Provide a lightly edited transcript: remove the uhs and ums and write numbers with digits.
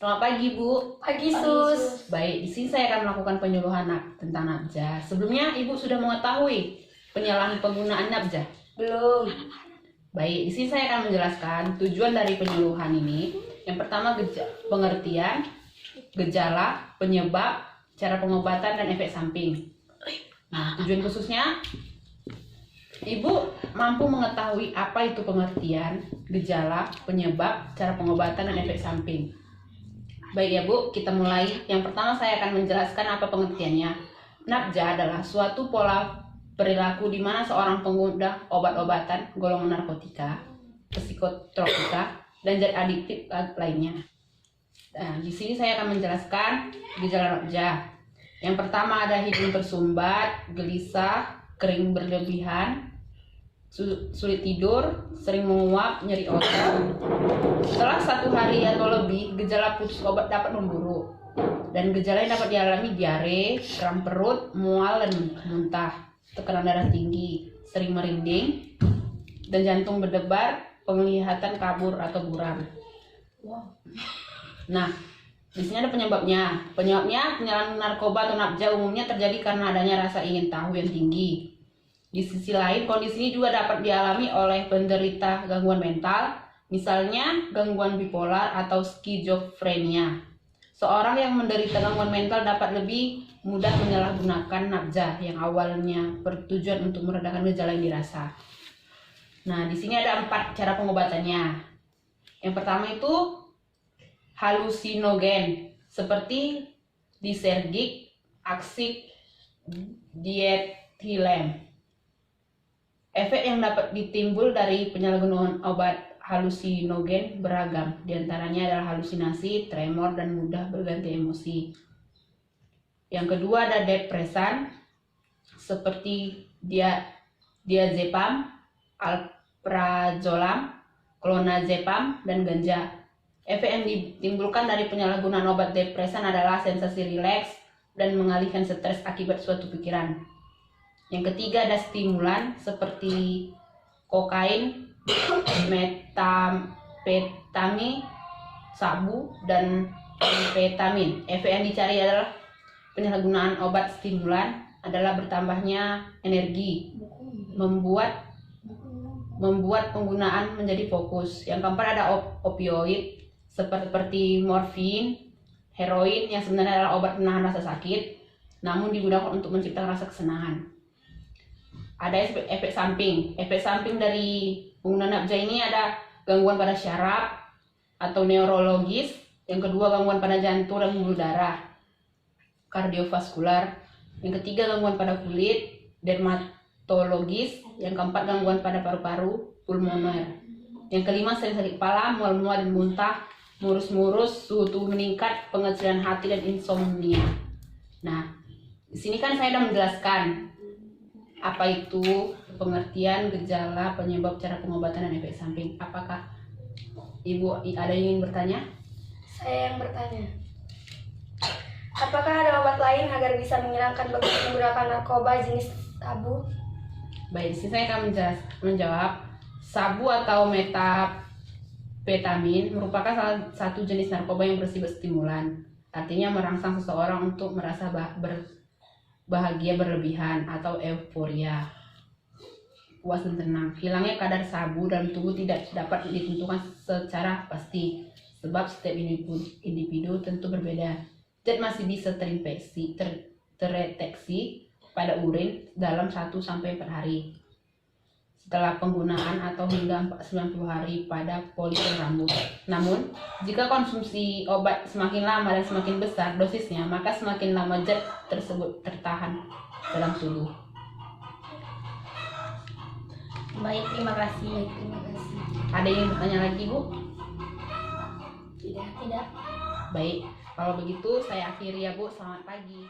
Selamat pagi, Bu. Pagi, Sus. Baik, di sini saya akan melakukan penyuluhan tentang nabza. Sebelumnya, Ibu sudah mengetahui penyalahan penggunaan nabza? Belum. Baik, di sini saya akan menjelaskan tujuan dari penyuluhan ini. Yang pertama, pengertian, gejala, penyebab, cara pengobatan, dan efek samping. Nah, tujuan khususnya, Ibu mampu mengetahui apa itu pengertian, gejala, penyebab, cara pengobatan, dan efek samping. Baik ya Bu, kita mulai. Yang pertama saya akan menjelaskan apa pengertiannya. Nabza adalah suatu pola perilaku di mana seorang pengguna obat-obatan, golongan narkotika, psikotropika, dan zat adiktif lainnya. Nah, di sini saya akan menjelaskan gejala nabza. Yang pertama ada hidung tersumbat, gelisah, kering berlebihan, sulit tidur, sering menguap, nyeri otot. Setelah 1 hari atau lebih, gejala putus obat dapat memburuk. Dan gejala yang dapat dialami diare, kram perut, mual dan muntah, tekanan darah tinggi, sering merinding, dan jantung berdebar, penglihatan kabur atau buram. Nah, di sini ada penyebabnya. Penyebabnya penyalahgunaan narkoba atau nabza umumnya terjadi karena adanya rasa ingin tahu yang tinggi. Di sisi lain, kondisi ini juga dapat dialami oleh penderita gangguan mental, misalnya gangguan bipolar atau skizofrenia. Seorang yang menderita gangguan mental dapat lebih mudah menyalahgunakan nabza yang awalnya bertujuan untuk meredakan gejala yang dirasa. Nah, di sini ada 4 cara pengobatannya. Yang pertama itu halusinogen seperti disergik, aksik, diethylene. Efek yang dapat ditimbul dari penyalahgunaan obat halusinogen beragam, diantaranya adalah halusinasi, tremor, dan mudah berganti emosi. Yang kedua ada depresan seperti diazepam, alprazolam, clonazepam, dan ganja. Efek yang ditimbulkan dari penyalahgunaan obat depresan adalah sensasi rileks dan mengalihkan stres akibat suatu pikiran. Yang ketiga ada stimulan seperti kokain, metamfetamin, sabu, dan amfetamin. Efek yang dicari adalah penyalahgunaan obat stimulan adalah bertambahnya energi, membuat penggunaan menjadi fokus. Yang keempat ada opioid seperti morfin, heroin yang sebenarnya adalah obat penahan rasa sakit, namun digunakan untuk menciptakan rasa kesenangan. Ada efek samping. Efek samping dari penggunaan nabza ini ada gangguan pada syaraf atau neurologis. Yang kedua gangguan pada jantung dan pembuluh darah, kardiovaskular. Yang ketiga gangguan pada kulit, dermatologis. Yang keempat gangguan pada paru-paru, pulmoner. Yang kelima sering sakit kepala, mual-mual dan muntah, murus-murus, suhu tubuh meningkat, pengecilan hati dan insomnia. Nah, di sini kan saya sudah menjelaskan apa itu pengertian, gejala, penyebab, cara pengobatan, dan efek samping. Apakah Ibu ada yang ingin bertanya? Saya yang bertanya. Apakah ada obat lain agar bisa menghilangkan bekas menggunakan narkoba jenis sabu? Baik, di sini saya akan menjawab. Sabu atau metafetamin merupakan salah satu jenis narkoba yang bersifat stimulan. Artinya merangsang seseorang untuk merasa bahagia berlebihan atau euforia, puas dan tenang. Hilangnya kadar sabu dalam tubuh tidak dapat ditentukan secara pasti, sebab setiap individu tentu berbeda. Zat masih bisa terdeteksi pada urin dalam 1-4 hari setelah penggunaan atau hingga 90 hari pada polimer rambut. Namun, jika konsumsi obat semakin lama dan semakin besar dosisnya, maka semakin lama zat tersebut tertahan dalam tubuh. Baik, terima kasih. Ada yang bertanya lagi, Bu? Tidak. Baik, kalau begitu saya akhiri ya, Bu. Selamat pagi.